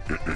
Wow.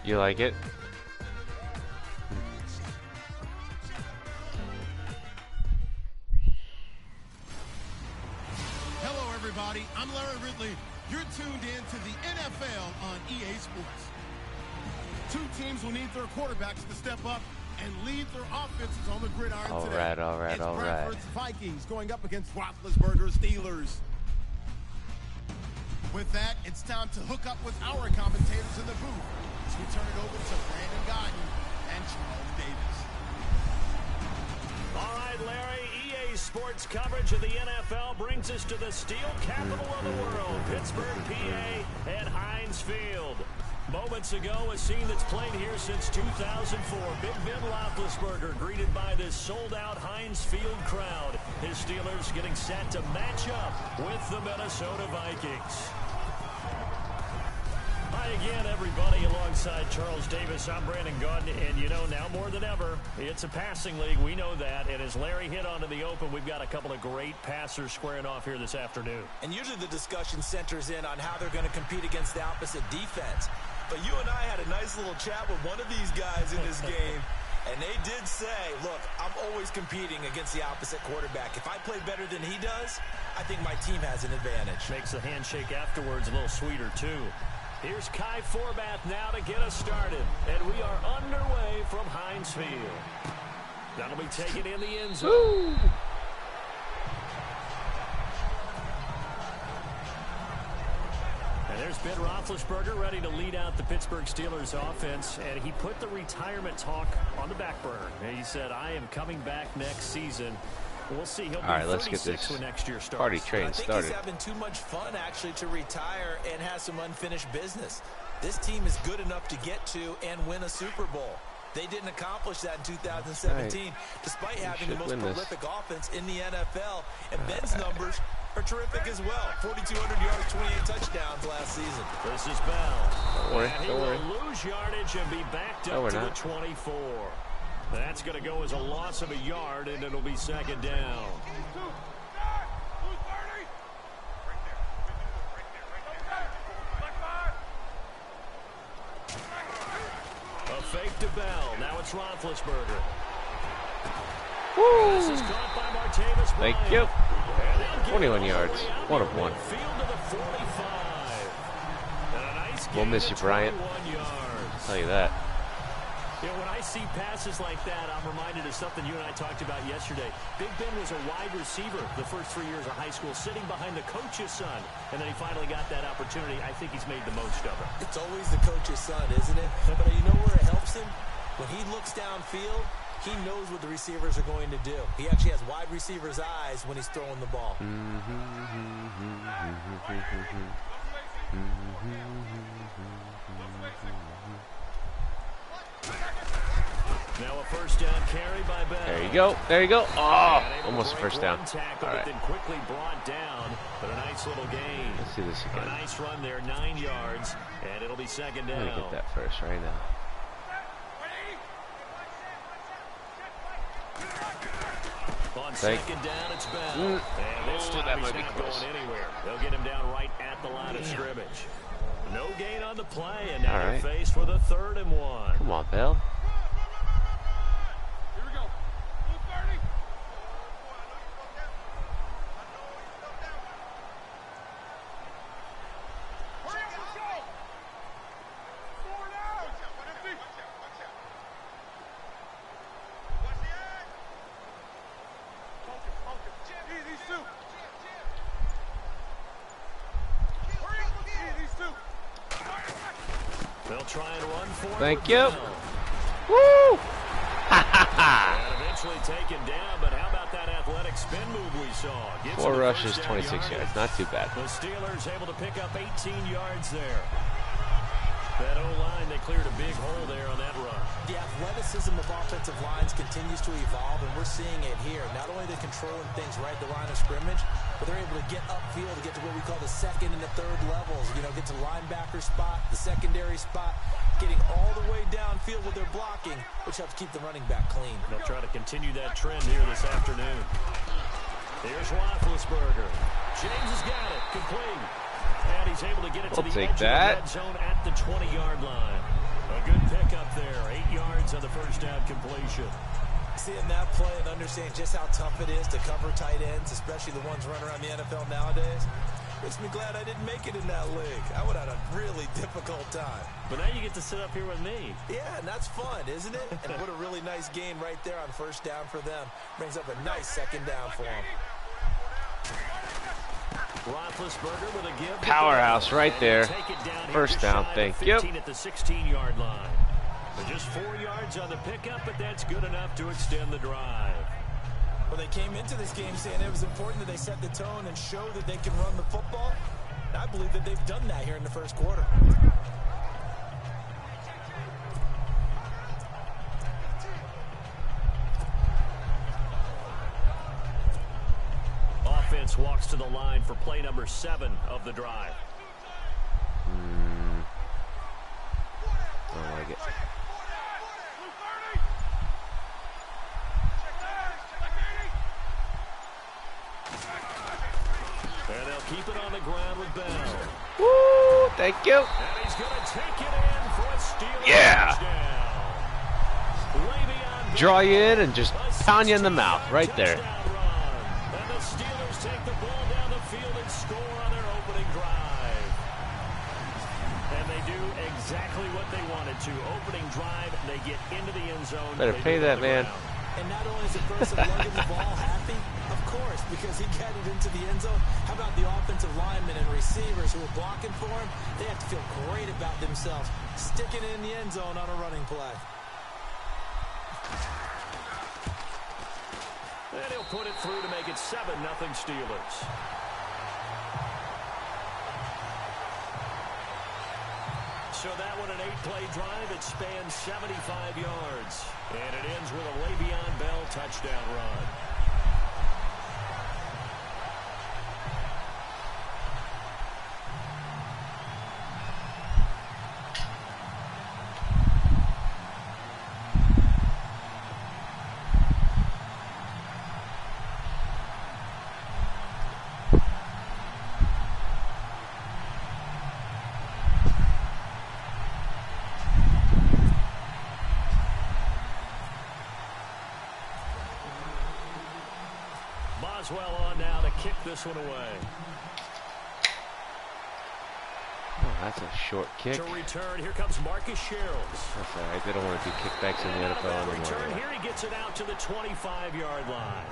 You like it? Hello, everybody. I'm Larry Ridley. You're tuned in to the NFL on EA Sports. Two teams will need their quarterbacks to step up and lead their offenses on the gridiron today. All right. It's Bradford's Vikings going up against Roethlisberger's Steelers. With that, it's time to hook up with our commentators in the booth. We turn it over to Brandon Godden and Charles Davis. All right, Larry, EA Sports coverage of the NFL brings us to the steel capital of the world, Pittsburgh, PA, and Heinz Field. Moments ago, a scene that's played here since 2004. Big Ben Roethlisberger greeted by this sold-out Heinz Field crowd. His Steelers getting set to match up with the Minnesota Vikings. Hi again, everybody. Alongside Charles Davis, I'm Brandon Godden, and you know, now more than ever, it's a passing league. We know that, and as Larry hit onto the open, we've got a couple of great passers squaring off here this afternoon. And usually the discussion centers in on how they're going to compete against the opposite defense. But you and I had a nice little chat with one of these guys in this game, and they did say, look, I'm always competing against the opposite quarterback. If I play better than he does, I think my team has an advantage. Makes the handshake afterwards a little sweeter, too. Here's Kai Forbath now to get us started. And we are underway from Heinz Field. That'll be taken in the end zone. Woo! And there's Ben Roethlisberger ready to lead out the Pittsburgh Steelers offense. And he put the retirement talk on the back burner. And he said, I am coming back next season. We'll see. He'll be 36 when next year starts. Party train started. I think he's having too much fun, actually, to retire and has some unfinished business. This team is good enough to get to and win a Super Bowl. They didn't accomplish that in 2017, despite having the most prolific offense in the NFL. And Ben's numbers are terrific as well. 4,200 yards, 28 touchdowns last season. This is Bell. Don't worry, and he will lose yardage and be backed up to the 24. That's going to go as a loss of a yard, and it'll be second down. A fake to Bell. Now it's Roethlisberger. Woo! This is caught by Martavis Bryant. Thank you. 21 yards. 1 of 1. Field to the 45. And a nice We'll miss you, Bryant. I'll tell you that. You know, when I see passes like that, I'm reminded of something you and I talked about yesterday. Big Ben was a wide receiver the first 3 years of high school, sitting behind the coach's son, and then he finally got that opportunity. I think he's made the most of it. It's always the coach's son, isn't it? But you know where it helps him? When he looks downfield, he knows what the receivers are going to do. He actually has wide receivers' eyes when he's throwing the ball. Now a first down carry by Bell. There you go. There you go. Oh, almost a first down. All right. Then quickly brought down, but a nice little gain. Let's see this again. A nice run there, 9 yards, and it'll be second down. I'm gonna get that first right now. On Thank. second down, it's Bell. And this time that he's might be not close. going anywhere. They'll get him down right at the line of scrimmage. No gain on the play, and now All they're right. faced with a 3rd and 1. Come on, Bell. Here we go. Blue 30. Hurry up, let's go. 4 down. Focus. These two. Hurry up, these two. They'll try and run for it. Thank with you. Bell. Woo! And eventually taken down, but how about that athletic spin move we saw? Gives 4 them the rushes, first down 26 yards. Not too bad. The Steelers able to pick up 18 yards there. That O-line, they cleared a big hole there on that run. The athleticism of offensive lines continues to evolve, and we're seeing it here. Not only are they controlling things right at the line of scrimmage, but they're able to get upfield to get to what we call the 2nd and the 3rd levels. You know, get to the linebacker spot, the secondary spot, getting all the way downfield with their blocking, which helps keep the running back clean. They'll try to continue that trend here this afternoon. Here's Roethlisberger. James has got it. Complete. And he's able to get it to the edge of the red zone at the 20-yard line. A good pickup there. 8 yards on the first down completion. Seeing that play and understanding just how tough it is to cover tight ends, especially the ones running around the NFL nowadays, makes me glad I didn't make it in that league. I would have had a really difficult time. But now you get to sit up here with me. Yeah, and that's fun, isn't it? And what a really nice gain right there on first down for them. Brings up a nice second down for them. Roethlisberger with a give. Powerhouse right there. First down, thank you. At the 16-yard line. They're just 4 yards on the pickup, but that's good enough to extend the drive. Well, they came into this game saying it was important that they set the tone and show that they can run the football. And I believe that they've done that here in the first quarter. Offense walks to the line for play number 7 of the drive. Don't like it. And they'll keep it on the ground with Bell. Woo! Thank you. And he's going to take it in for a Steelers touchdown. Draw you in and just pound you in the mouth right there. And the Steelers take the ball down the field and score on their opening drive. And they do exactly what they wanted to. Opening drive, they get into the end zone. Better pay that man. And not only is the person lugging the ball happy, of course, because he got it into the end zone. How about the offensive linemen and receivers who are blocking for him? They have to feel great about themselves, sticking it in the end zone on a running play. And he'll put it through to make it 7-0 Steelers. So that one, an 8-play drive. It spans 75 yards. And it ends with a Le'Veon Bell touchdown run. Boswell on now to kick this one away. Oh, that's a short kick. To return, here comes Marcus Sherrills. That's all right. They don't want to do kickbacks in the NFL Return anymore. here, he gets it out to the 25-yard line.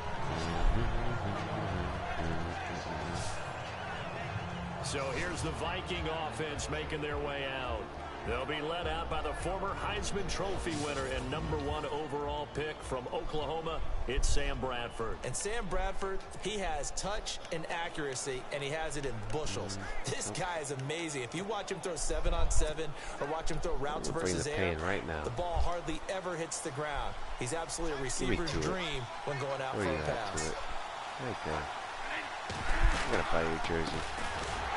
So here's the Viking offense making their way out. They'll be led out by the former Heisman Trophy winner and #1 overall pick from Oklahoma. It's Sam Bradford. And Sam Bradford, he has touch and accuracy, and he has it in bushels. This guy is amazing. If you watch him throw 7-on-7 or watch him throw routes versus air, right now. the ball hardly ever hits the ground. He's absolutely a receiver's dream when going out for a pass. Right there. I'm going to buy your jersey.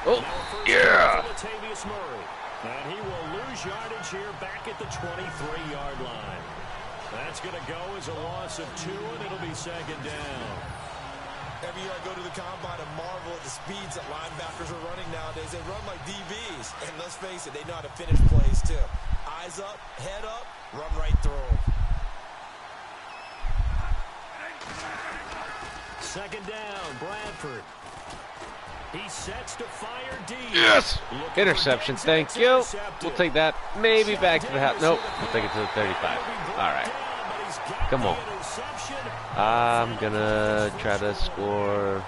Oh, yeah! Latavius Murray. And he will lose yardage here back at the 23-yard line. That's going to go as a loss of 2, and it'll be second down. Every year I go to the combine and marvel at the speeds that linebackers are running nowadays. They run like DBs. And let's face it, they know how to finish plays too. Eyes up, head up, run right through them. Second down, Bradford. He sets to fire deep. Yes! Interception, thank you. We'll take that maybe back to the house. Nope, we'll take it to the 35. All right. Come on. I'm going to try to score.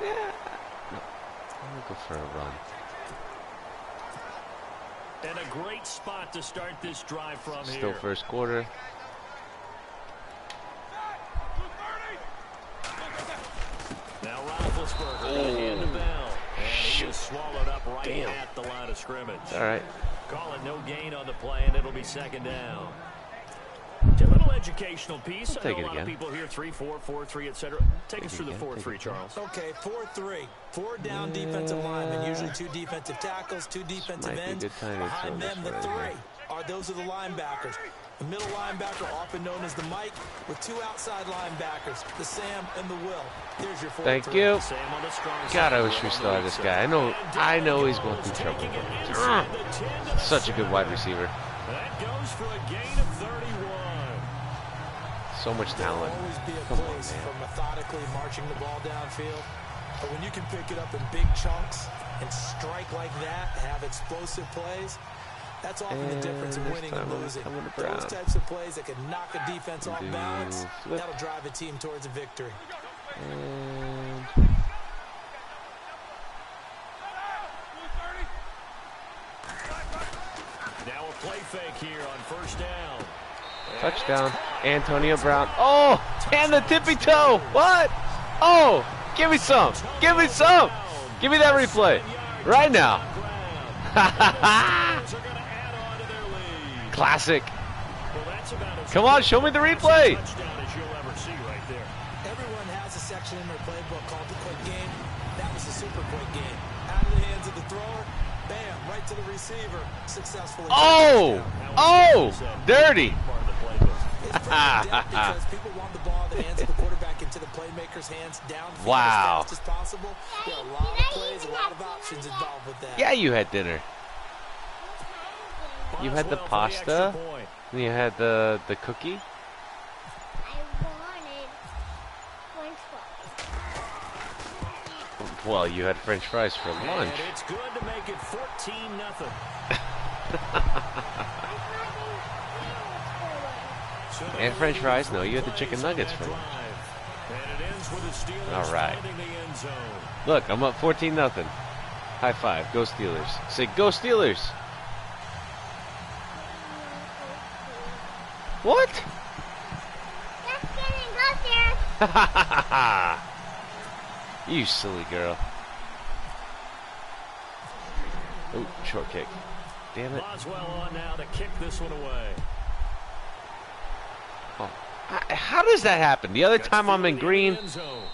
Yeah. No. I'm going to go for a run. And a great spot to start this drive from here. Still first quarter. Now Roethlisberger going to hand the bell. And he is swallowed up right at the line of scrimmage. All right. Call it no gain on the play, and it'll be second down. A little educational piece. I know a lot of people here 3-4, 4-3, etc. Take us through the 4-3, Charles. Okay, 4-3. 4 down defensive linemen, usually 2 defensive tackles, 2 defensive ends. Behind them, the 3 those are the linebackers. The middle linebacker, often known as the Mike, with 2 outside linebackers, the Sam and the Will. There's your 4-3. Thank you. God, I wish we still had this guy. I know he's going through trouble. Such a good wide receiver. That goes for a gain of 31. So much talent. There'll always be a Come on, place man. for methodically marching the ball downfield. But when you can pick it up in big chunks and strike like that, have explosive plays, that's often the difference in winning and losing. Those types of plays that can knock a defense off balance, that'll drive a team towards a victory. And now a play fake here on first down. touchdown. Antonio Brown. Oh, and the tippy toe. What? Oh, give me some. Give me some. Give me that replay right now. Classic. Come on, show me the replay. Everyone has a section in their playbook called the quick game. That was the super quick game. Out of the hands of the thrower, bam, right to the receiver. Successfully. Oh, dirty. It's pretty in-depth because people want the ball in the hands of the quarterback into the playmaker's hands downfield Wow. as fast as possible. There are a lot of plays, a lot of options involved with that. Yeah, you had dinner. You had the pasta, and you had the cookie. I wanted French fries. Well, you had French fries for lunch. And it's good to make it 14-0. And French fries? No, you had the chicken nuggets for lunch. All right. Look, I'm up 14-0. High five. Go Steelers. Say, go Steelers. What? Just kidding, go there. You silly girl. Oh, short kick. Damn it. Boswell on now to kick this one away. Oh. How does that happen? The other time I'm in green,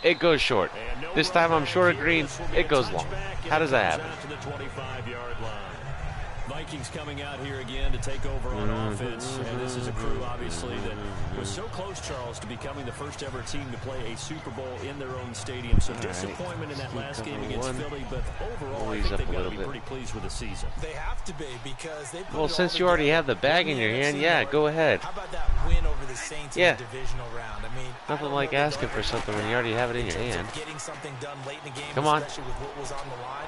it goes short. This time I'm short of green, it goes long. How does that happen? To the 25-yard line. Vikings coming out here again to take over on offense, and this is a crew, obviously, that was so close, Charles, to becoming the first ever team to play a Super Bowl in their own stadium. So disappointment in that last game against Philly, but overall, I think they've got to be pretty pleased with the season. They have to be because they. Well, since you already have the bag in your hand, yeah, go ahead. How about that win over the Saints in the divisional round? I mean, nothing like asking for something when you already have it in your hand. Getting something done late in the game, come on. Especially with what was on the line.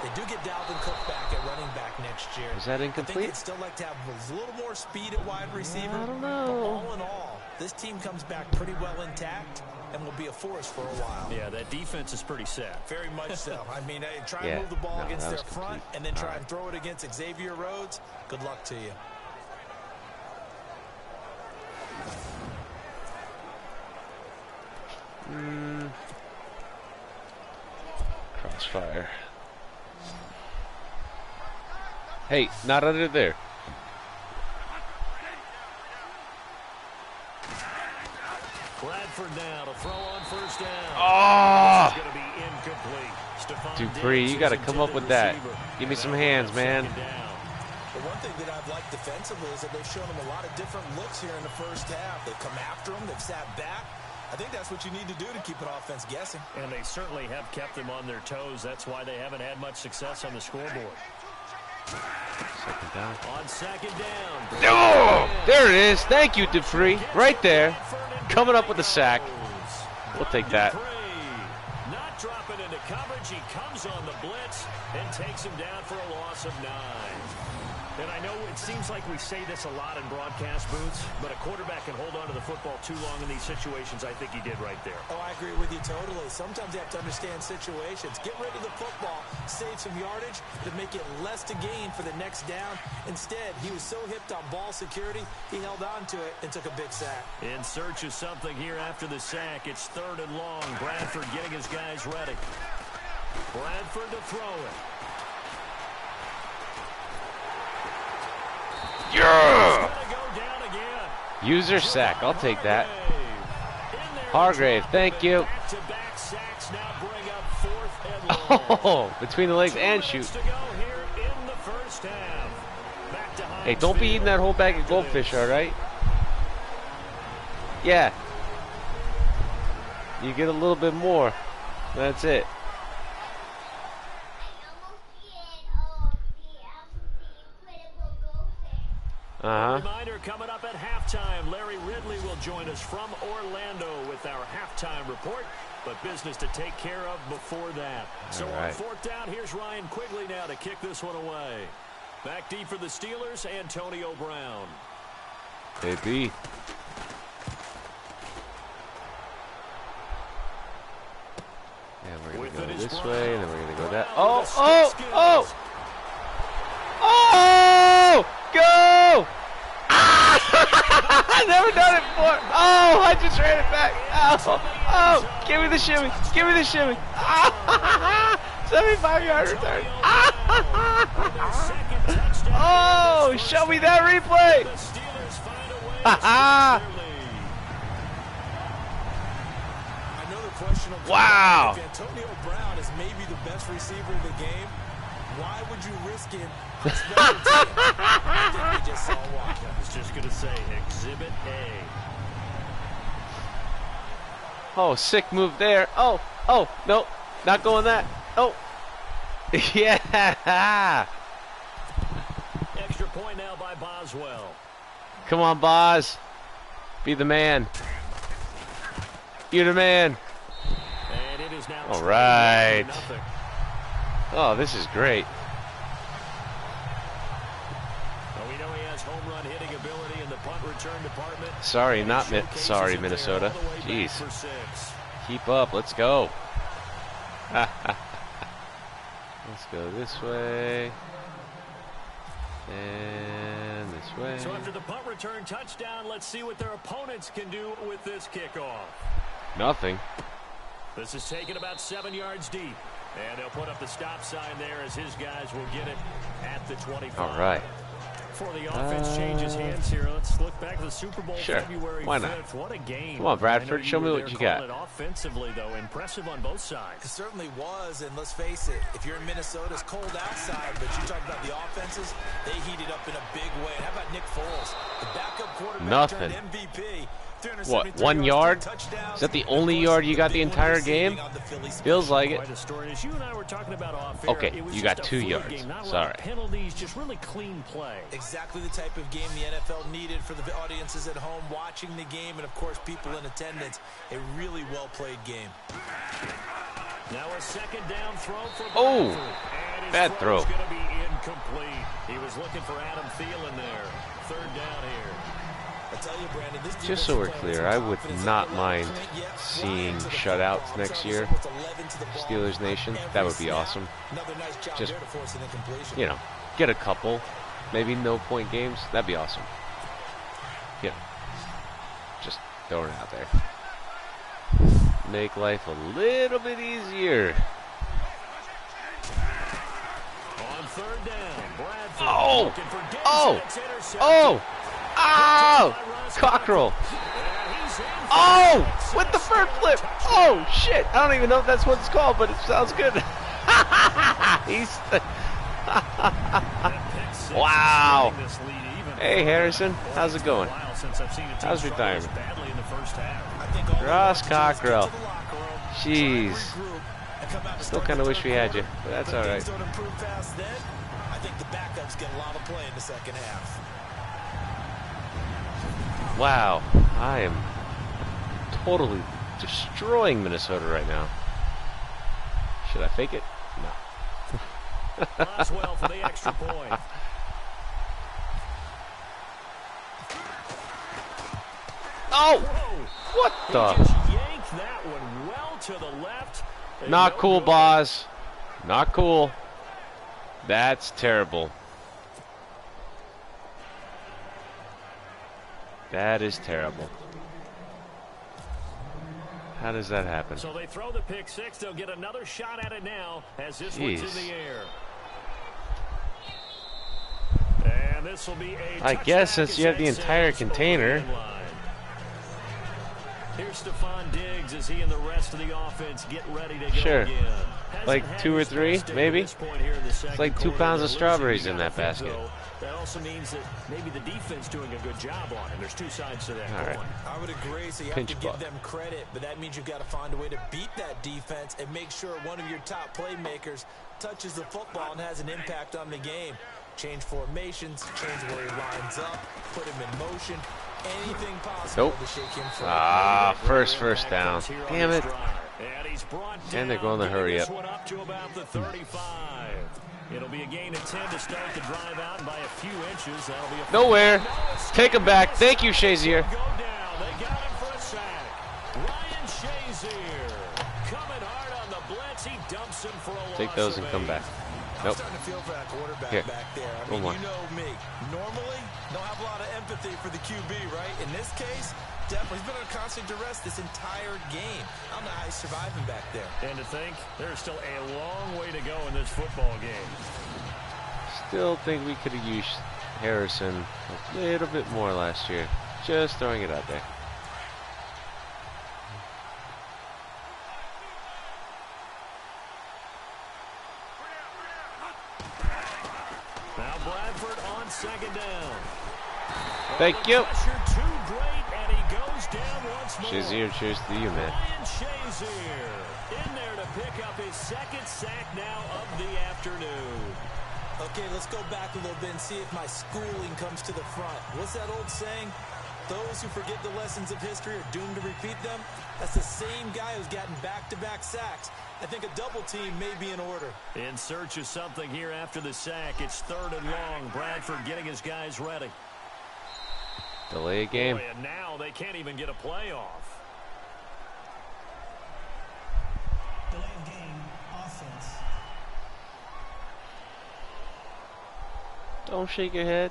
They do get Dalvin Cook back at running back next year. Is that incomplete? I think they'd still like to have a little more speed at wide receiver. I don't know. But all in all, this team comes back pretty well intact and will be a force for a while. Yeah, that defense is pretty set. Very much so. I mean, try and move the ball against their front and then try and throw it against Xavier Rhodes. Good luck to you. Crossfire. Hey, not under there. Bradford now to throw on first down. Oh! It's going to be incomplete. Dupree, you got to come up with that. Give me some hands, man. But one thing that I've liked defensively is that they've shown them a lot of different looks here in the first half. They've come after them. They've sat back. I think that's what you need to do to keep an offense guessing. And they certainly have kept them on their toes. That's why they haven't had much success on the scoreboard. Second down. On second down. Oh, there it is. Thank you, Dupree. Right there. Coming up with a sack. We'll take that. Not dropping into coverage. He comes on the blitz and takes him down for a loss of 9. And I know it seems like we say this a lot in broadcast booths, but a quarterback can hold on to the football too long in these situations. I think he did right there. Oh, I agree with you totally. Sometimes you have to understand situations. Get rid of the football, save some yardage to make it less to gain for the next down. Instead, he was so hipped on ball security, he held on to it and took a big sack. In search of something here after the sack. It's 3rd and long. Bradford getting his guys ready. Bradford to throw it. Yeah! User sack. I'll take that. Hargrave, thank you. Oh, between the legs and shoot. Hey, don't be eating that whole bag of goldfish, all right? Yeah. You get a little bit more. That's it. Reminder coming up at halftime. Larry Ridley will join us from Orlando with our halftime report, but business to take care of before that. So on 4th down, here's Ryan Quigley now to kick this one away. Back deep for the Steelers, Antonio Brown. AB. Yeah, we're going to go this way, and then we're going to go that. Oh, oh, oh! Oh! Go! I've never done it before. Oh, I just ran it back. Oh, oh, give me the shimmy. Give me the shimmy. 75-yard return. Oh, show me that replay. Wow. If Antonio Brown is maybe the best receiver in the game, why would you risk him? I think we just saw why. I was just going to say, Exhibit A. Oh, sick move there. Oh, oh, no, not going that. Oh, yeah. Extra point now by Boswell. Come on, Boz. Be the man. You're the man. And it is now all right. Oh, this is great. Well, we know he has home run hitting ability in the punt return department. Sorry, not sorry, Minnesota. Jeez. Keep up. Let's go. Let's go this way. And this way. So after the punt return touchdown, let's see what their opponents can do with this kickoff. Nothing. This is taken about 7 yards deep. And they'll put up the stop sign there as his guys will get it at the 25. All right. Before the offense changes hands here, let's look back to the Super Bowl February 5th. Why not? What a game. Come on, Bradford. Show me what you got. Offensively, though, impressive on both sides. It certainly was, and let's face it, if you're in Minnesota, it's cold outside, but you talk about the offenses, they heated up in a big way. And how about Nick Foles, the backup quarterback turned MVP? What, 1 yard? Is that the only yard you got the entire game? Feels like it. Okay, you got 2 yards. Sorry. Penalties, just really clean play. Exactly the type of game the NFL needed for the audiences at home watching the game, and of course people in attendance. A really well played game. Now a second down throw for Bradford. Bad throw. Going to be incomplete. He was looking for Adam Thielen there. 3rd down here. Just so we're clear, I would not mind seeing shutouts next year. Steelers Nation, that would be awesome. Just, you know, get a couple, maybe no point games, that'd be awesome. You know, just throwing it out there. Make life a little bit easier. On 3rd down, Bradford. Oh! Oh! Oh! Oh! Cockerel. Oh! With the bird flip. Oh, shit. I don't even know if that's what it's called, but it sounds good. He's... Wow. Hey, Harrison. How's it going? How's retirement? Ross Cockrell. Jeez. Still kind of wish we had you, but that's all right. I think the backups get a lot of play in the second half. Wow. I am totally destroying Minnesota right now. Should I fake it? No. Boswell for the extra point. Oh! What the? He just yanked that one well to the left. Not cool, Boz. Not cool. That's terrible. That is terrible. How does that happen? So they throw the pick six. They'll get another shot at it now as this one's in the air. And this will be a I guess since you have the entire container. Here's Stephon Diggs as he and the rest of the offense get ready to go Sure. again. Like 2 or 3, maybe? It's like 2 pounds of strawberries in that basket. That also means that maybe the defense doing a good job on it. There's two sides to that coin. I would agree, so you have to give them credit, but that means you've got to find a way to beat that defense and make sure one of your top playmakers touches the football and has an impact on the game. Change formations, change where he lines up, put him in motion, anything possible to shake him free. Ah, first down. Damn it. And they're going to hurry up. Up to about the 35. It'll be a gain of 10 to start the drive out by a few inches. That'll be a nowhere. Take him back. Thank you, Shazier. Go down. They got him for a sack. Ryan Shazier coming hard on the blitz. He dumps him for a loss. Take those and come back. I'm starting to feel for that quarterback back there. I mean, you know me. Normally, don't have a lot of empathy for the QB, right? In this case, definitely. He's been on constant duress this entire game. I don't know how he's surviving back there. And to think, there's still a long way to go in this football game. Still think we could have used Harrison a little bit more last year. Just throwing it out there. Now Bradford on second down. Thank you. Too great, and he goes down once more. Shazier, cheers to you, man. Ryan Shazier in there to pick up his second sack now of the afternoon. Okay, let's go back a little bit and see if my schooling comes to the front. What's that old saying? Those who forget the lessons of history are doomed to repeat them. That's the same guy who's gotten back-to-back sacks. I think a double team may be in order. In search of something here after the sack. It's 3rd and long. Bradford getting his guys ready. Delay a game. Boy, and now they can't even get a play off. Delay of game, offense. Don't shake your head.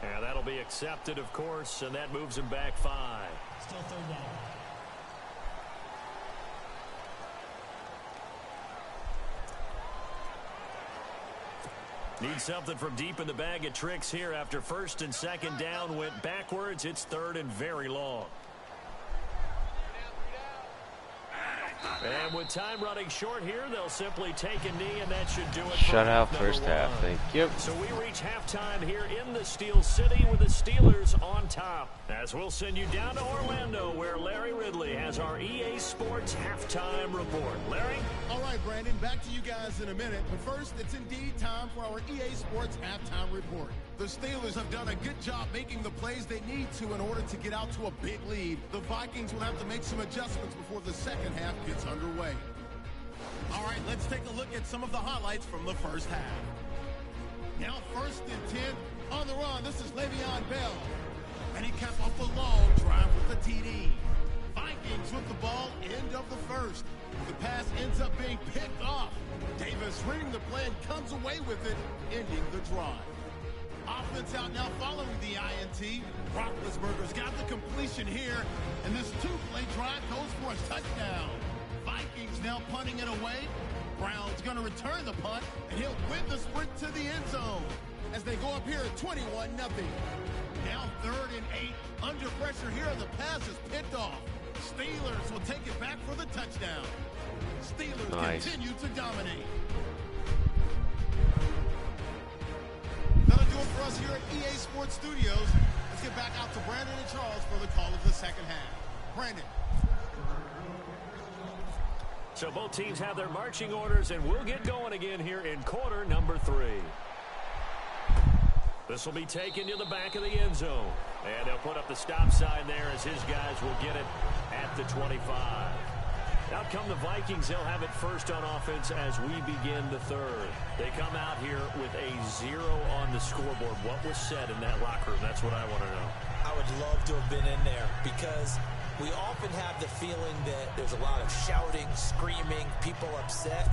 And that'll be accepted, of course, and that moves him back 5. Still 3rd down. Need something from deep in the bag of tricks here after 1st and 2nd down went backwards. It's 3rd and very long. And with time running short here, they'll simply take a knee, and that should do it. Shut out first half. Thank you. So we reach halftime here in the Steel City with the Steelers on top. As we'll send you down to Orlando, where Larry Ridley has our EA Sports halftime report. Larry? All right, Brandon, back to you guys in a minute. But first, it's indeed time for our EA Sports halftime report. The Steelers have done a good job making the plays they need to in order to get out to a big lead. The Vikings will have to make some adjustments before the second half gets underway. All right, let's take a look at some of the highlights from the first half. Now 1st and 10 on the run. This is Le'Veon Bell. And he capped off the long drive with the TD. Vikings with the ball, end of the first. The pass ends up being picked off. Davis reading the play and comes away with it, ending the drive. Offense out now following the INT. Roethlisberger's got the completion here, and this 2-play drive goes for a touchdown. Vikings now punting it away. Brown's going to return the punt, and he'll win the sprint to the end zone as they go up here at 21-0. Now 3rd and 8. Under pressure here, and the pass is picked off. Steelers will take it back for the touchdown. Steelers Nice. continue to dominate. That'll do it for us here at EA Sports Studios. Let's get back out to Brandon and Charles for the call of the second half. Brandon. So both teams have their marching orders, and we'll get going again here in quarter number 3. This will be taken to the back of the end zone. And they'll put up the stop sign there as his guys will get it at the 25. Out come the Vikings. They'll have it first on offense as we begin the third. They come out here with a 0 on the scoreboard. What was said in that locker room? That's what I want to know. I would love to have been in there because we often have the feeling that there's a lot of shouting, screaming, people upset.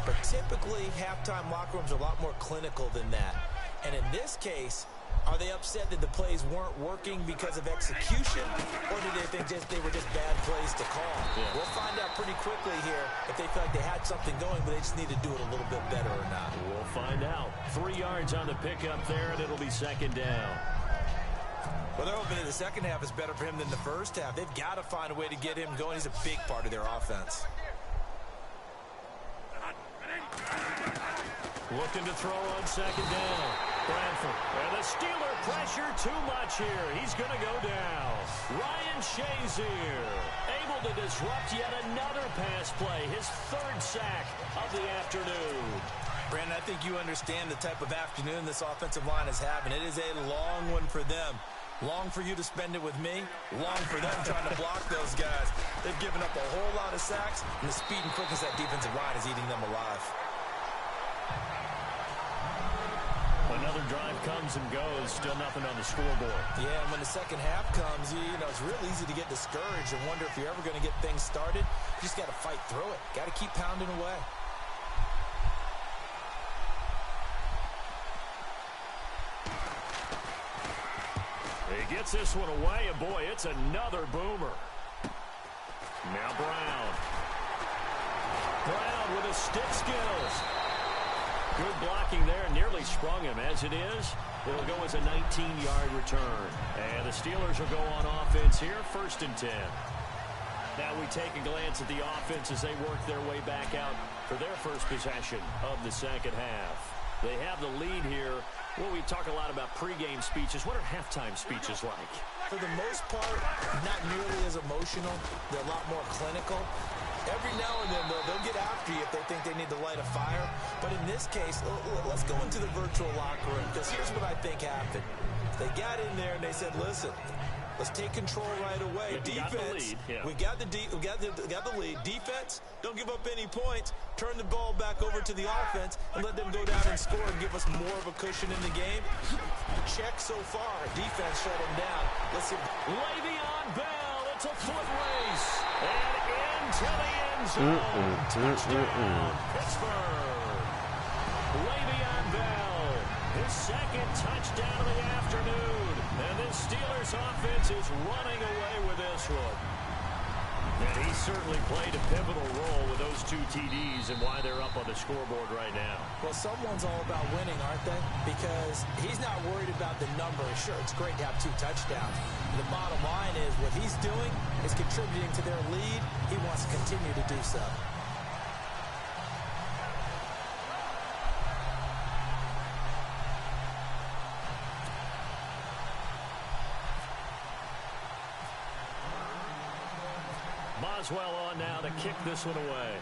But typically, halftime locker rooms are a lot more clinical than that. And in this case, are they upset that the plays weren't working because of execution, or do they think they were just bad plays to call? Yeah. We'll find out pretty quickly here if they feel like they had something going, but they just need to do it a little bit better or not. We'll find out. 3 yards on the pickup there, and it'll be second down. Well, they're hoping that the second half is better for him than the first half. They've got to find a way to get him going. He's a big part of their offense. Looking to throw on second down. Bradford. And the Steeler pressure too much here. He's going to go down. Ryan Shazier able to disrupt yet another pass play. His 3rd sack of the afternoon. Brandon, I think you understand the type of afternoon this offensive line is having. It is a long one for them. Long for you to spend it with me. Long for them trying to block those guys. They've given up a whole lot of sacks, and the speed and quickness of that defensive line is eating them alive. Another drive comes and goes. Still nothing on the scoreboard. Yeah, and when the second half comes, you know, it's real easy to get discouraged and wonder if you're ever going to get things started. You just got to fight through it. Got to keep pounding away. He gets this one away, and boy, it's another boomer. Now Brown. Brown with his stick skills. Good blocking there, nearly sprung him. As it is, it'll go as a 19-yard return. And the Steelers will go on offense here, 1st and 10. Now we take a glance at the offense as they work their way back out for their first possession of the second half. They have the lead here. Well, we talk a lot about pregame speeches. What are halftime speeches like? For the most part, not nearly as emotional. They're a lot more clinical. Every now and then, though, they'll get after you if they think they need to light a fire. But in this case, let's go into the virtual locker room, because here's what I think happened. They got in there and they said, listen, let's take control right away. Defense, we got the lead. Defense, don't give up any points. Turn the ball back over to the offense and let them go down and score and give us more of a cushion in the game. Check so far. Defense shut them down. Let's see. Le'Veon Bell, it's a foot race. And into the end zone. Touchdown, Pittsburgh. Le'Veon Bell, his 2nd touchdown of the afternoon. And the Steelers offense is running away with this one. And he certainly played a pivotal role with those 2 TDs and why they're up on the scoreboard right now. Well, someone's all about winning, aren't they? Because he's not worried about the number. Sure, it's great to have 2 touchdowns. The bottom line is what he's doing is contributing to their lead. He wants to continue to do so. Boswell on now to kick this one away.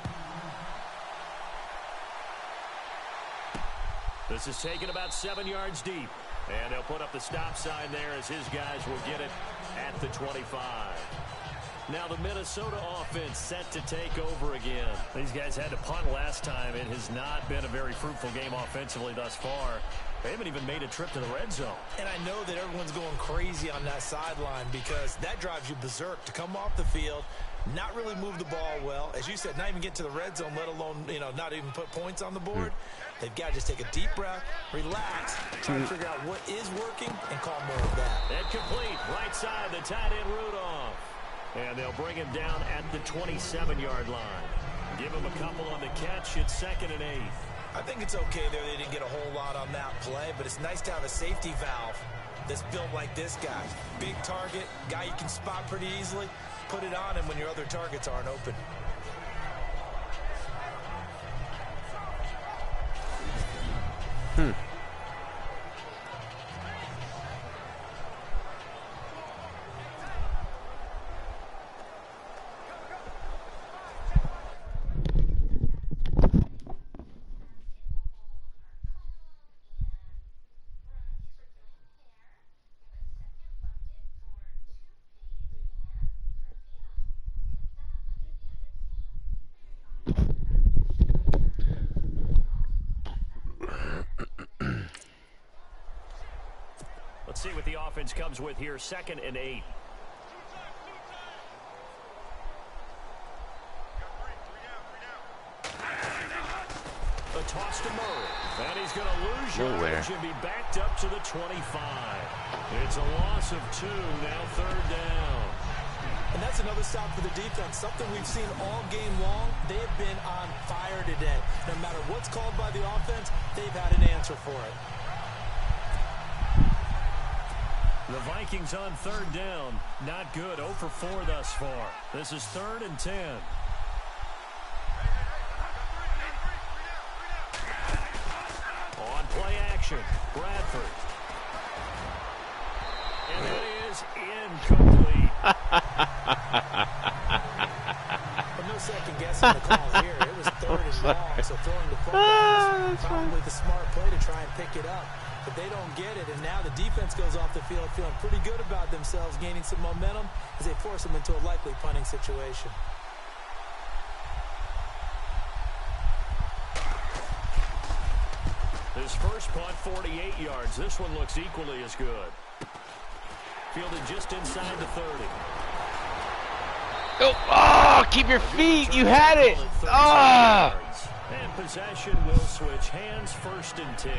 This is taken about 7 yards deep. And they'll put up the stop sign there as his guys will get it at the 25. Now the Minnesota offense set to take over again. These guys had to punt last time. It has not been a very fruitful game offensively thus far. They haven't even made a trip to the red zone. And I know that everyone's going crazy on that sideline because that drives you berserk to come off the field, not really move the ball well. As you said, not even get to the red zone, let alone, not even put points on the board. They've got to just take a deep breath, relax, try to figure out what is working, and call more of that. And complete, right side, the tight end Rudolph. And they'll bring him down at the 27-yard line. Give him a couple on the catch. It's 2nd and 8. I think it's okay there. They didn't get a whole lot on that play, but it's nice to have a safety valve that's built like this guy. Big target, guy you can spot pretty easily. Put it on him when your other targets aren't open. Let's see what the offense comes with here. 2nd and 8. A toss to Murray. And he's going to lose yardage and be backed up to the 25. It's a loss of 2. Now 3rd down. And that's another stop for the defense. Something we've seen all game long. They have been on fire today. No matter what's called by the offense, they've had an answer for it. The Vikings on 3rd down. Not good. 0 for 4 thus far. This is 3rd and 10. On play action. Bradford. And it is incomplete. No second guessing the call here. It was 3rd and long, so throwing the football is probably the smart play to try and pick it up. But they don't get it, and now the defense goes off the field feeling pretty good about themselves, gaining some momentum as they force them into a likely punting situation. His first punt, 48 yards. This one looks equally as good. Fielded just inside the 30. Oh, keep your feet. You had it. Oh. And possession will switch hands. 1st and 10.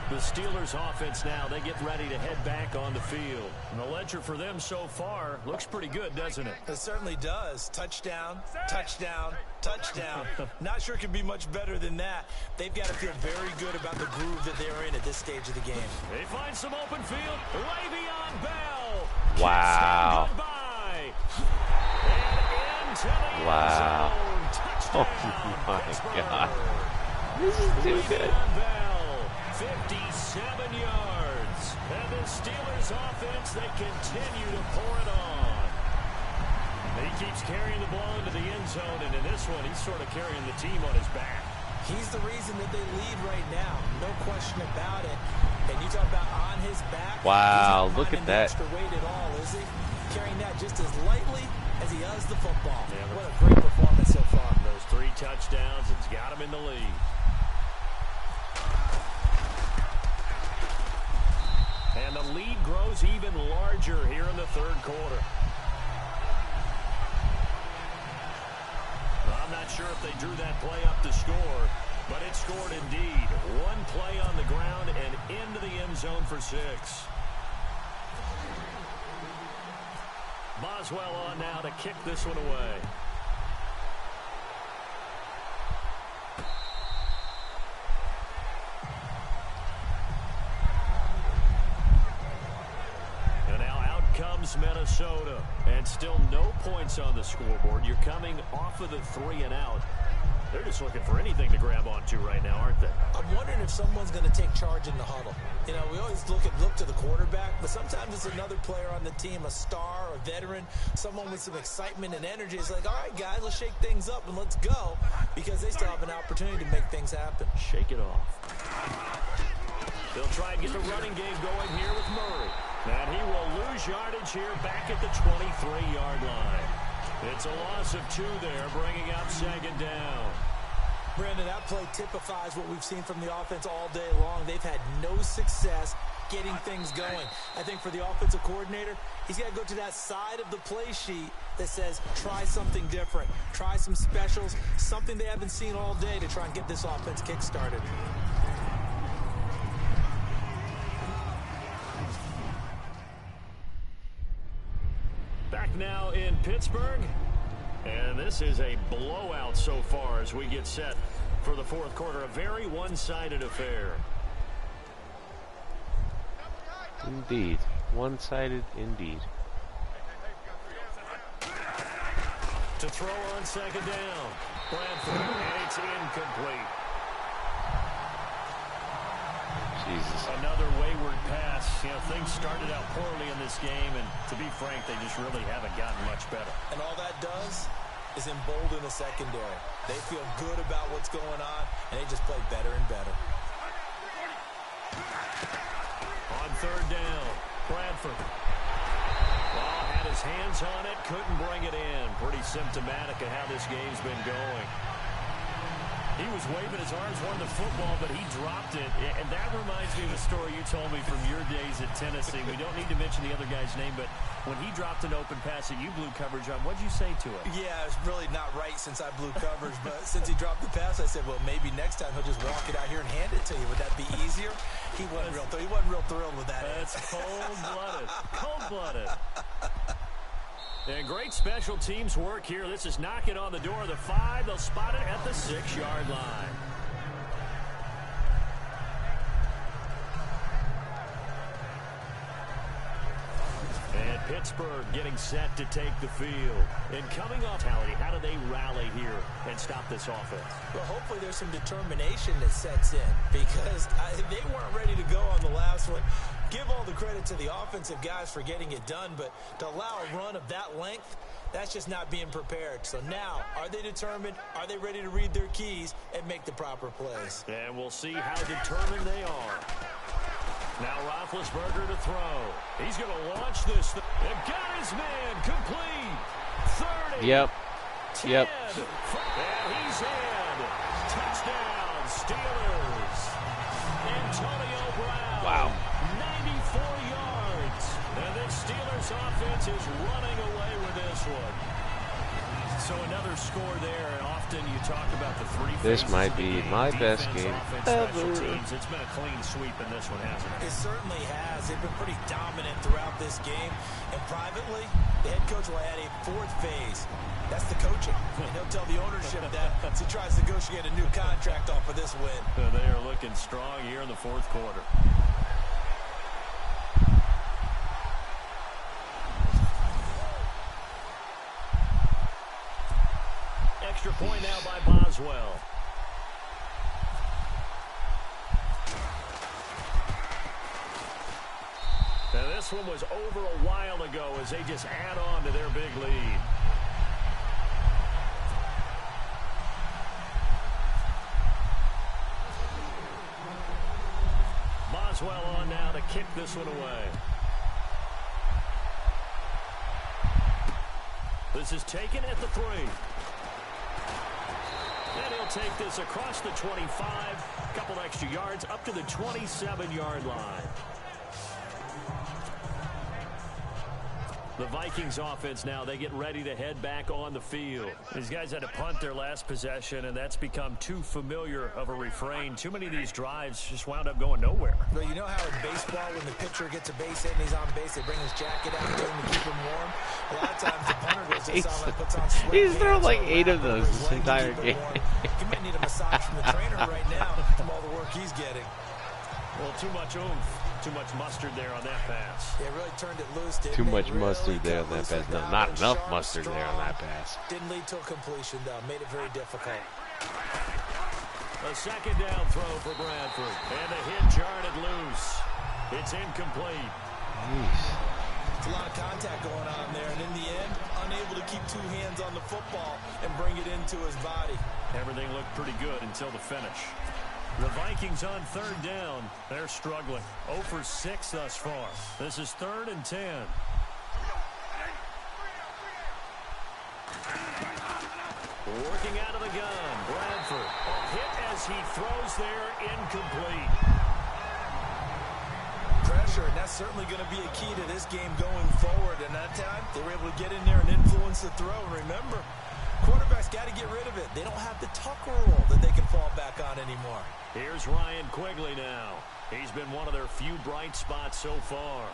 The Steelers offense now, they get ready to head back on the field. And the ledger for them so far looks pretty good, doesn't it? It certainly does. Touchdown, touchdown, touchdown. Not sure it could be much better than that. They've got to feel very good about the groove that they're in at this stage of the game. They find some open field. Le'Veon Bell. Wow. Goodbye. And into the Wow. end zone. Touchdown, Oh, my Pittsburgh. God. This is too good. Le'Veon Bell, 57 yards. And the Steelers offense, they continue to pour it on. He keeps carrying the ball into the end zone, and in this one, he's sort of carrying the team on his back. He's the reason that they lead right now. No question about it. And you talk about on his back. Wow, he's not look at minding that. the extra weight at all, is he? Carrying that just as lightly as he does the football. Yeah, what a great performance so far. Those 3 touchdowns, it's got him in the lead. And the lead grows even larger here in the 3rd quarter. I'm not sure if they drew that play up to score, but it scored indeed. 1 play on the ground and into the end zone for 6. Boswell on now to kick this one away. Comes Minnesota, and still no points on the scoreboard. You're coming off of the 3 and out. They're just looking for anything to grab onto right now, aren't they? I'm wondering if someone's going to take charge in the huddle. You know, we always look to the quarterback, but sometimes it's another player on the team, a star, a veteran, someone with some excitement and energy. It's like, all right, guys, let's shake things up and let's go, because they still have an opportunity to make things happen. Shake it off. They'll try and get the running game going here with Murray. And he will lose yardage here back at the 23-yard line. It's a loss of 2 there, bringing up 2nd down. Brandon, that play typifies what we've seen from the offense all day long. They've had no success getting things going. I think for the offensive coordinator, he's got to go to that side of the play sheet that says, try something different. Try some specials, something they haven't seen all day to try and get this offense kick-started. Back now in Pittsburgh, and this is a blowout so far as we get set for the 4th quarter. A very one-sided affair. Indeed. One-sided indeed. To throw on 2nd down. Bradford, and it's incomplete. Jesus. Another wayward pass. You know, things started out poorly in this game, and to be frank, they just really haven't gotten much better. And all that does is embolden the secondary. They feel good about what's going on, and they just play better and better. On 3rd down, Bradford. Ball had his hands on it, couldn't bring it in. Pretty symptomatic of how this game's been going. He was waving his arms, wanted the football, but he dropped it. And that reminds me of a story you told me from your days at Tennessee. We don't need to mention the other guy's name, but when he dropped an open pass that you blew coverage on, what'd you say to him? Yeah, it's really not right since I blew coverage, but since he dropped the pass, I said, well, maybe next time he'll just walk it out here and hand it to you. Would that be easier? He wasn't real thrilled with that. That's cold-blooded. Cold-blooded. And great special teams work here. This is knocking on the door of the 5. They'll spot it at the 6-yard line. And Pittsburgh getting set to take the field. And coming off mentality, how do they rally here and stop this offense? Well, hopefully there's some determination that sets in because they weren't ready to go on the last one. Give all the credit to the offensive guys for getting it done, but to allow a run of that length, that's just not being prepared. So now, are they determined? Are they ready to read their keys and make the proper plays? And we'll see how determined they are. Now Roethlisberger to throw. He's going to launch this. And got his man complete. 30. Yep. 10. Yep. And he's in. Touchdown, Steelers. Antonio Brown. Wow. 94 yards. And this Steelers offense is running away with this one. So another score there, and often you talk about the three This phases might of the be game. my Defense, best game offense, ever. special teams. It's been a clean sweep in this one, hasn't it? It certainly has. They've been pretty dominant throughout this game. And privately, the head coach will add a 4th phase. That's the coaching. And he'll tell the ownership that as he tries to negotiate a new contract off of this win. They are looking strong here in the 4th quarter. Extra point now by Boswell. Now this one was over a while ago as they just add on to their big lead. Boswell on now to kick this one away. This is taken at the 3. And he'll take this across the 25, a couple extra yards, up to the 27-yard line. The Vikings offense now, they get ready to head back on the field. These guys had to punt their last possession, and that's become too familiar of a refrain. Too many of these drives just wound up going nowhere. Well, you know how in baseball, when the pitcher gets a base hit and he's on base, they bring his jacket out to him to keep him warm? A lot of times the punter goes inside and puts on sweat. He's thrown like 8 of those this entire game. He might need a massage from the trainer right now from all the work he's getting. Well, too much oomph. Too much mustard there on that pass. They really turned it loose, didn't Too they? much Really mustard there on cut that loose pass. with No, that not one. enough Sharp, mustard there on that strong. pass. Didn't lead to a completion, though. Made it very difficult. A second down throw for Bradford. And the hit jarred it loose. It's incomplete. Jeez. It's a lot of contact going on there, and in the end, unable to keep 2 hands on the football and bring it into his body. Everything looked pretty good until the finish. The Vikings on 3rd down. They're struggling. 0 for 6 thus far. This is 3rd and 10. Working out of the gun. Bradford. A hit as he throws there. Incomplete. Pressure, and that's certainly going to be a key to this game going forward. And that time, they were able to get in there and influence the throw. Remember, quarterbacks got to get rid of it. They don't have the Tucker rule that they can fall back on anymore. Here's Ryan Quigley now. He's been one of their few bright spots so far.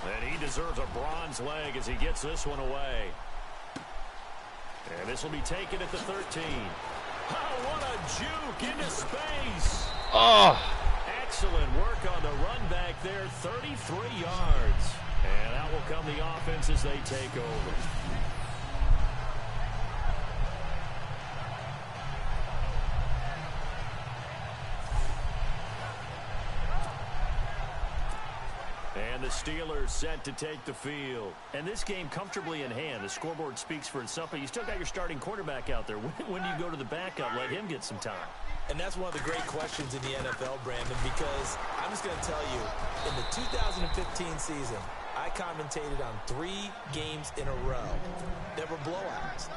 And he deserves a bronze leg as he gets this one away. And this will be taken at the 13. Oh, what a juke into space. Oh. Excellent work on the run back there, 33 yards. And out will come the offense as they take over. And the Steelers set to take the field. And this game comfortably in hand. The scoreboard speaks for itself, but you still got your starting quarterback out there. When do you go to the backup? Let him get some time. And that's one of the great questions in the NFL, Brandon, because I'm just going to tell you, in the 2015 season, I commentated on 3 games in a row that were blowouts.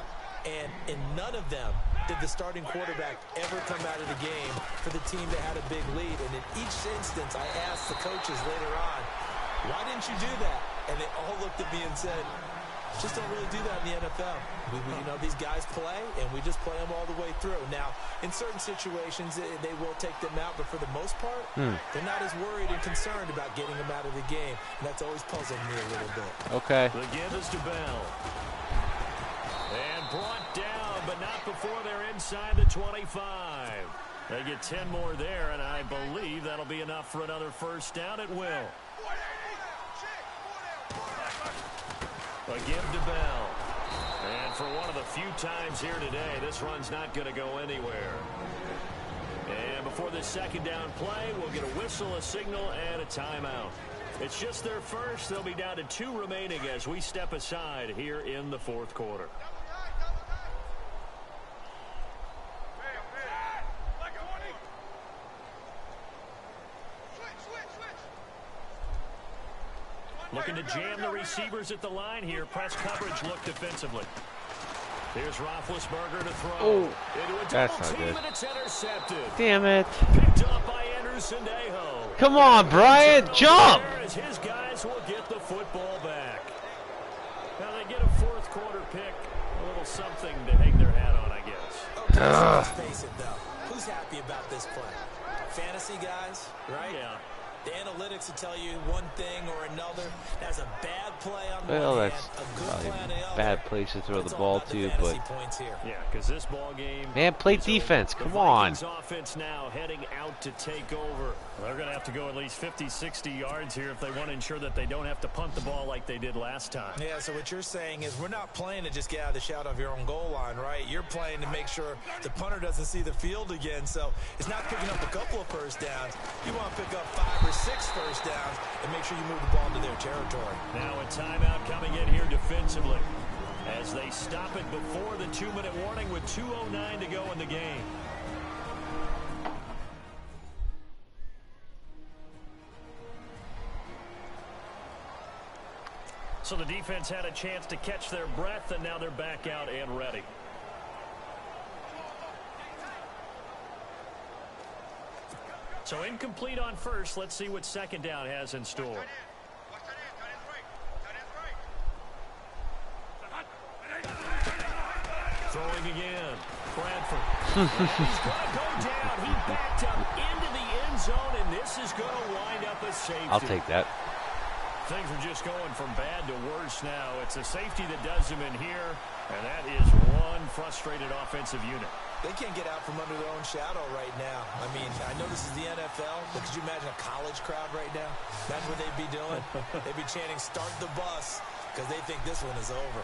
And in none of them did the starting quarterback ever come out of the game for the team that had a big lead. And in each instance, I asked the coaches later on, why didn't you do that? And they all looked at me and said, just don't really do that in the NFL. You know, these guys play, and we just play them all the way through. Now, in certain situations, they will take them out, but for the most part, they're not as worried and concerned about getting them out of the game. And that's always puzzled me a little bit. Okay. The give is to Bell. And brought down, but not before they're inside the 25. They get 10 more there, and I believe that'll be enough for another first down at will. A give to Bell. And for one of the few times here today, this run's not going to go anywhere. And before this second down play, we'll get a whistle, a signal, and a timeout. It's just their first. They'll be down to 2 remaining as we step aside here in the fourth quarter. Looking to jam the receivers at the line here. Press coverage look defensively. Here's Roethlisberger to throw. Oh, into a that's double not team, good. and it's intercepted. Damn it. Picked up by Anderson Dejo. Come on, Bryant, jump! As his guys will get the football back. Now they get a fourth quarter pick. A little something to hang their hat on, I guess. Okay, so let's face it, though. Who's happy about this play? Fantasy guys, right? Yeah. The analytics will tell you one thing or another. That's a bad play on Well, one that's hand, a good play on the other. bad place to throw It's the all ball about the to, fantasy but points here. Yeah, because this ball game. man, play is defense. over. Come The on. Vikings offense now heading out to take over. They're going to have to go at least 50, 60 yards here if they want to ensure that they don't have to punt the ball like they did last time. Yeah, so what you're saying is we're not playing to just get out of the shadow of your own goal line, right? You're playing to make sure the punter doesn't see the field again. So it's not picking up a couple of first downs. You want to pick up 5 or 6 first downs and make sure you move the ball into their territory. Now a timeout coming in here defensively as they stop it before the 2-minute warning with 2:09 to go in the game. So the defense had a chance to catch their breath, and now they're back out and ready. So incomplete on first. Let's see what second down has in store. Throwing again. Bradford. He's going to go down. He backed up into the end zone, and this is going to wind up a safety. I'll take that. Things are just going from bad to worse now. It's a safety that does them in here, and that is one frustrated offensive unit. They can't get out from under their own shadow right now. I mean, I know this is the NFL, but could you imagine a college crowd right now? That's what they'd be doing. They'd be chanting, "Start the bus," because they think this one is over.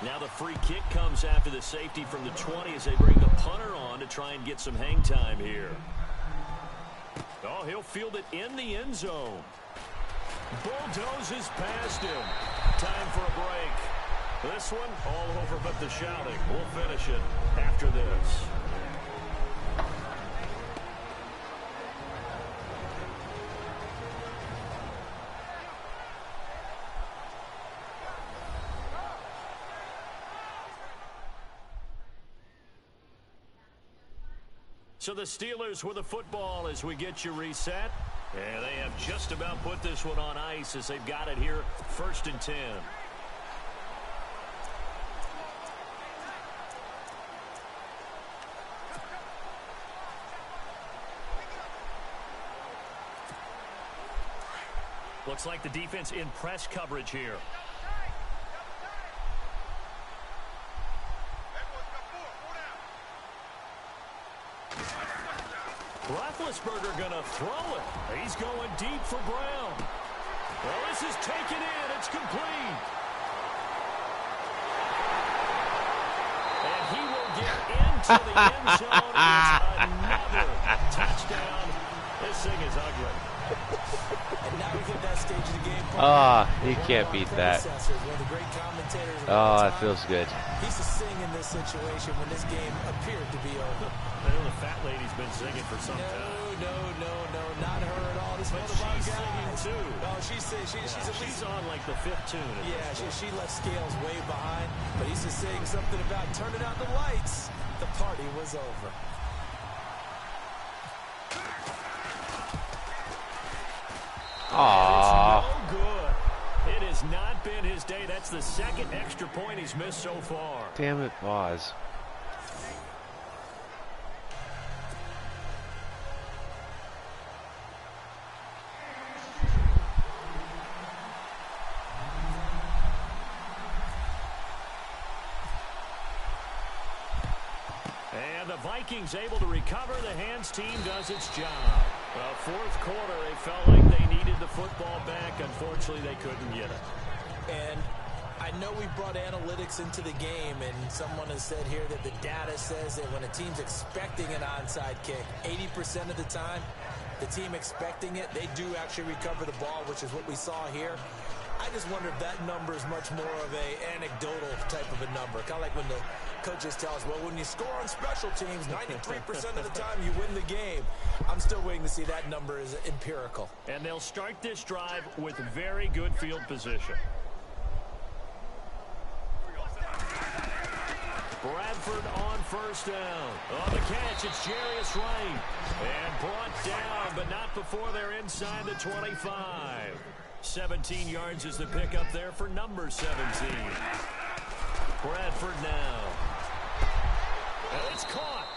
Now the free kick comes after the safety from the 20 as they bring the punter on to try and get some hang time here. Oh, he'll field it in the end zone. Bulldozes past him. Time for a break. This one all over but the shouting. We'll finish it after this. So the Steelers with the football as we get you reset. And they have just about put this one on ice as they've got it here, 1st and 10. Looks like the defense in press coverage here. Roethlisberger going to throw it. He's going deep for Brown. Well, this is taken in. It's complete. And he will get into the end zone. It's another touchdown. This thing is ugly. And Now we get that stage of the game. You can't beat that. Oh, that feels good. He's to sing in this situation when this game appeared to be over. I know the fat lady's been singing for some time. No, not her at all. This but she's singing too. No, she's on like the 5th tune. Yeah, she left Scales way behind, but he's just saying something about turning out the lights. The party was over. Aww. No good. It has not been his day. That's the 2nd extra point he's missed so far. Damn it, Boz. And the Vikings able to recover. The hands team does its job. The 4th quarter, they felt like they needed the football back. Unfortunately, they couldn't get it. And I know we brought analytics into the game, and someone has said here that the data says that when a team's expecting an onside kick, 80% of the time, the team expecting it, they do actually recover the ball, which is what we saw here. I just wonder if that number is much more of a anecdotal type of a number. Kind of like when the coaches tell us, well, when you score on special teams, 93% of the time you win the game. I'm still waiting to see that number is empirical. And they'll start this drive with very good field position. Bradford on 1st down. On the catch, it's Jarius Wright. And brought down, but not before they're inside the 25. 17 yards is the pickup there for number 17. Bradford now. And it's caught.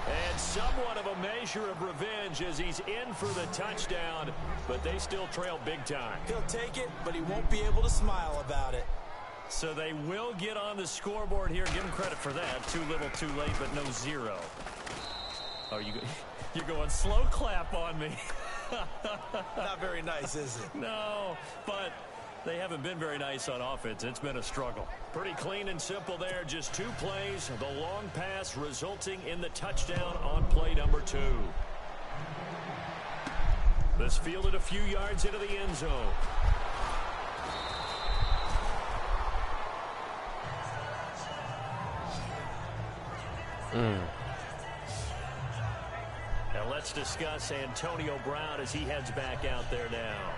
And somewhat of a measure of revenge as he's in for the touchdown, but they still trail big time. He'll take it, but he won't be able to smile about it. So they will get on the scoreboard here. Give him credit for that. Too little, too late, but no 0. Oh, you're going slow clap on me. Not very nice, is it? No, but they haven't been very nice on offense. It's been a struggle. Pretty clean and simple there. Just 2 plays. The long pass resulting in the touchdown on play number 2. This fielded a few yards into the end zone. Now let's discuss Antonio Brown as he heads back out there now.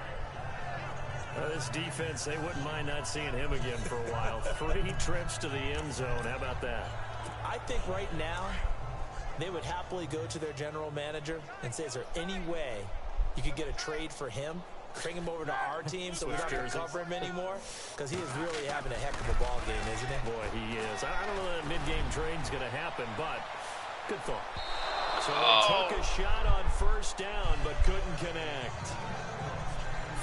This defense, they wouldn't mind not seeing him again for a while. 3 trips to the end zone. How about that? I think right now they would happily go to their general manager and say, is there any way you could get a trade for him? Bring him over to our team so we don't have to cover him anymore? Because he is really having a heck of a ball game, isn't he? Boy, he is. I don't know that a mid-game trade's going to happen, but good thought. So they took a shot on 1st down, but couldn't connect.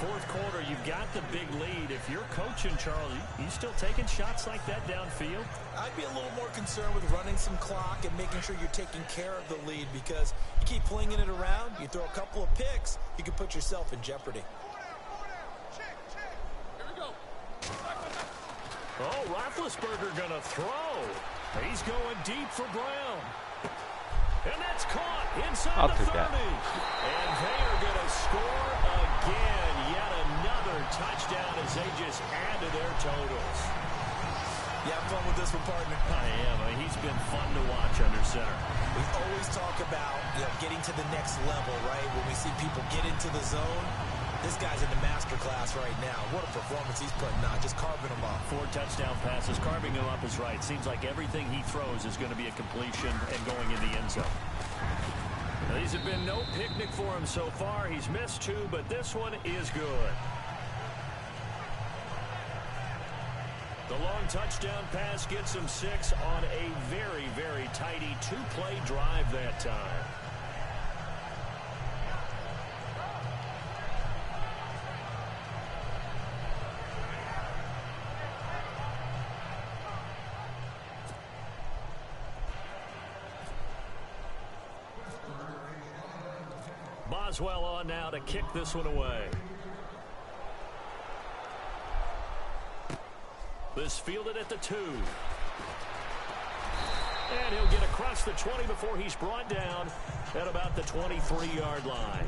4th quarter, you've got the big lead. If you're coaching, Charles, you still taking shots like that downfield? I'd be a little more concerned with running some clock and making sure you're taking care of the lead, because you keep flinging it around, you throw a couple of picks, you can put yourself in jeopardy. Oh, Roethlisberger going to throw. He's going deep for Brown. And that's caught inside the 30. And they are going to score again. Yet another touchdown as they just add to their totals. You have fun with this one, partner? I am. He's been fun to watch under center. We always talk about getting to the next level, right? When we see people get into the zone. This guy's in the master class right now. What a performance he's putting on, just carving them up. 4 touchdown passes. Carving them up is right. Seems like everything he throws is going to be a completion and going in the end zone. Now, these have been no picnic for him so far. He's missed 2, but this one is good. The long touchdown pass gets him 6 on a very, very tidy 2-play drive that time. Boswell on now to kick this one away. This fielded at the 2. And he'll get across the 20 before he's brought down at about the 23-yard line.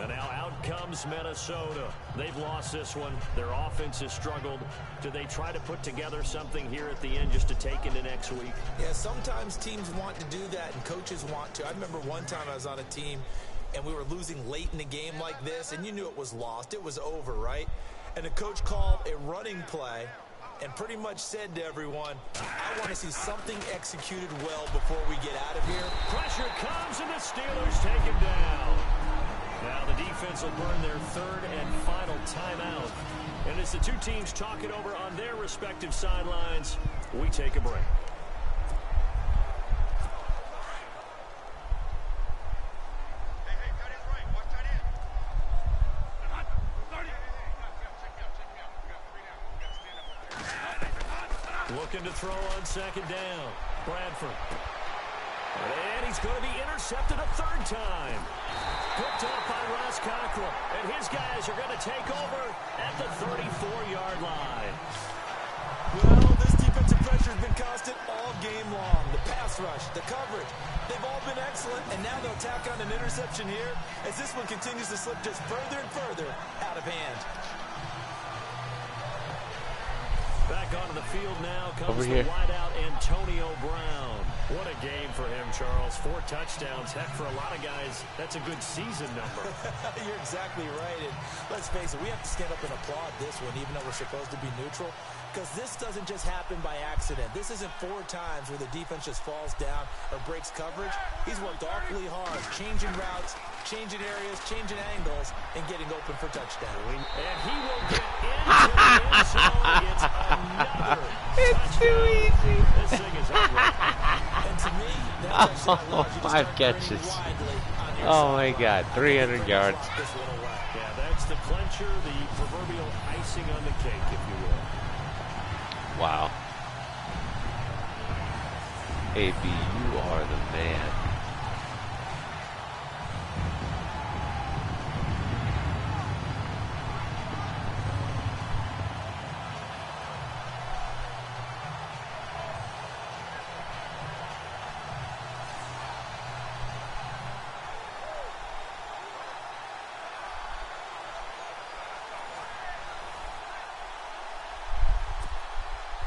And now out comes Minnesota. They've lost this one. Their offense has struggled. Do they try to put together something here at the end just to take into next week? Yeah, sometimes teams want to do that and coaches want to. I remember one time I was on a team and we were losing late in a game like this, and you knew it was lost. It was over, right? And the coach called a running play and pretty much said to everyone, I want to see something executed well before we get out of here. Pressure comes, and the Steelers take him down. Now the defense will burn their third and final timeout. And as the two teams talk it over on their respective sidelines, we take a break. Looking to throw on second down. Bradford. And he's going to be intercepted a third time. Picked off by Ross Cockrell. And his guys are going to take over at the 34-yard line. Well, this defensive pressure has been constant all game long. The pass rush, the coverage, they've all been excellent. And now they'll tack on an interception here as this one continues to slip just further and further out of hand. Back onto the field now comes the wideout Antonio Brown. What a game for him, Charles. 4 touchdowns. Heck, for a lot of guys, that's a good season number. You're exactly right. And let's face it, we have to stand up and applaud this one, even though we're supposed to be neutral, because this doesn't just happen by accident. This isn't 4 times where the defense just falls down or breaks coverage. He's worked awfully hard, changing routes, changing areas, changing angles, and getting open for touchdown. And he will get into the end zone. It's another It's too easy. This thing is over. And to me, that touchdown allows you to 5 start catches. grinning widely on your Oh side. my God, 300 yards. This little whack. Yeah, that's the clincher, the proverbial icing on the cake, if you will. Wow. AB, you are the man.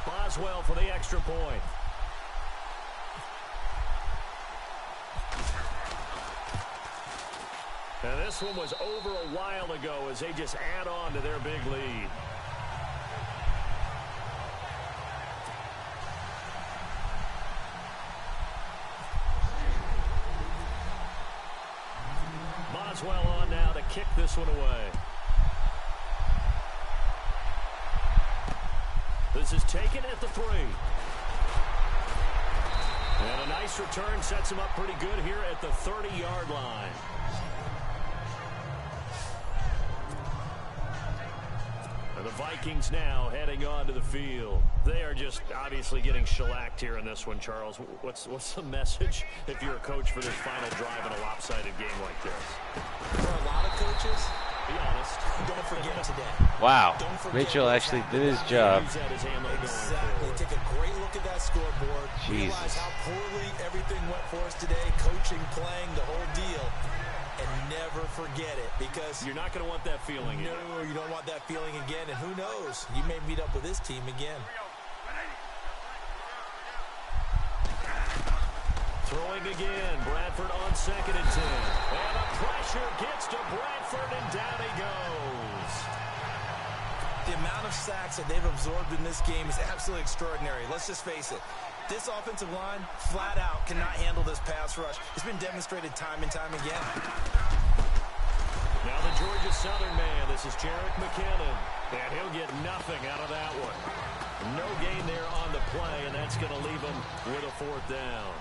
Boswell for the extra point. And this one was over a while ago as they just add on to their big lead. Boswell on now to kick this one away. This is taken at the 3. And a nice return sets him up pretty good here at the 30-yard line. And the Vikings now heading onto the field. They are just obviously getting shellacked here in this one, Charles. What's the message if you're a coach for this final drive in a lopsided game like this? For a lot of coaches, Be honest. don't forget today. Wow. Don't forget Mitchell what's actually happened. did his job. Use that as ammo going Exactly. forward. Take a great look at that scoreboard. Jesus. Realize how poorly everything went for us today. Coaching, playing, the whole deal. And never forget it, because You're not going to want that feeling either. no, you don't want that feeling again. And who knows? You may meet up with this team again. Throwing again. Bradford on 2nd and 10. And the pressure gets to Bradford, and down he goes. The amount of sacks that they've absorbed in this game is absolutely extraordinary. Let's just face it. This offensive line, flat out, cannot handle this pass rush. It's been demonstrated time and time again. Now the Georgia Southern man. This is Jerick McKinnon. And he'll get nothing out of that one. No gain there on the play, and that's going to leave him with a 4th down.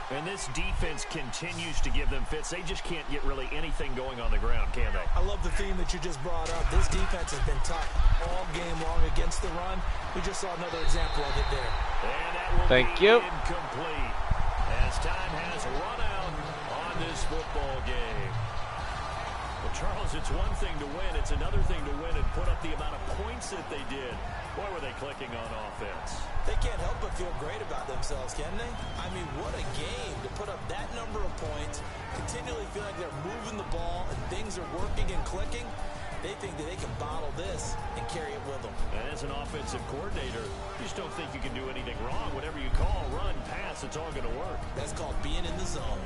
And this defense continues to give them fits. They just can't get really anything going on the ground, can they? I love the theme that you just brought up. This defense has been tough all game long against the run. We just saw another example of it there. And that will Thank be you. incomplete as time has run out on this football game. Well, Charles, it's one thing to win. It's another thing to win and put up the amount of points that they did. Boy, were they clicking on offense. They can't help but feel great about themselves, can they? I mean, what a game to put up that number of points, continually feel like they're moving the ball and things are working and clicking. They think that they can bottle this and carry it with them. And as an offensive coordinator, you just don't think you can do anything wrong. Whatever you call, run, pass, it's all going to work. That's called being in the zone.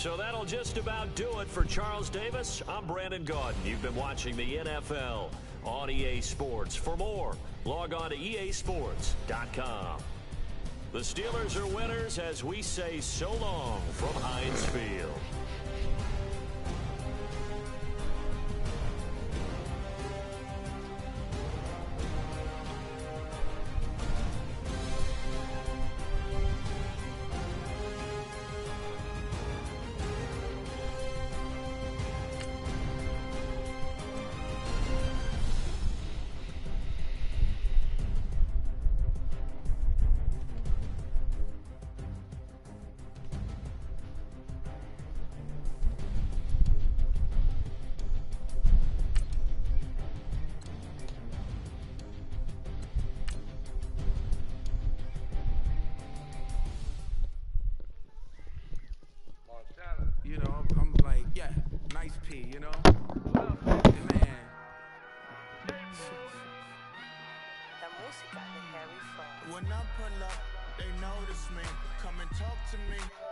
So that'll just about do it for Charles Davis. I'm Brandon Gaudin. You've been watching the NFL on EA Sports. For more, log on to easports.com. The Steelers are winners as we say so long from Heinz Field. You know, I'm like, yeah, nice P, you know? Man. When I pull up, they notice me. Come and talk to me.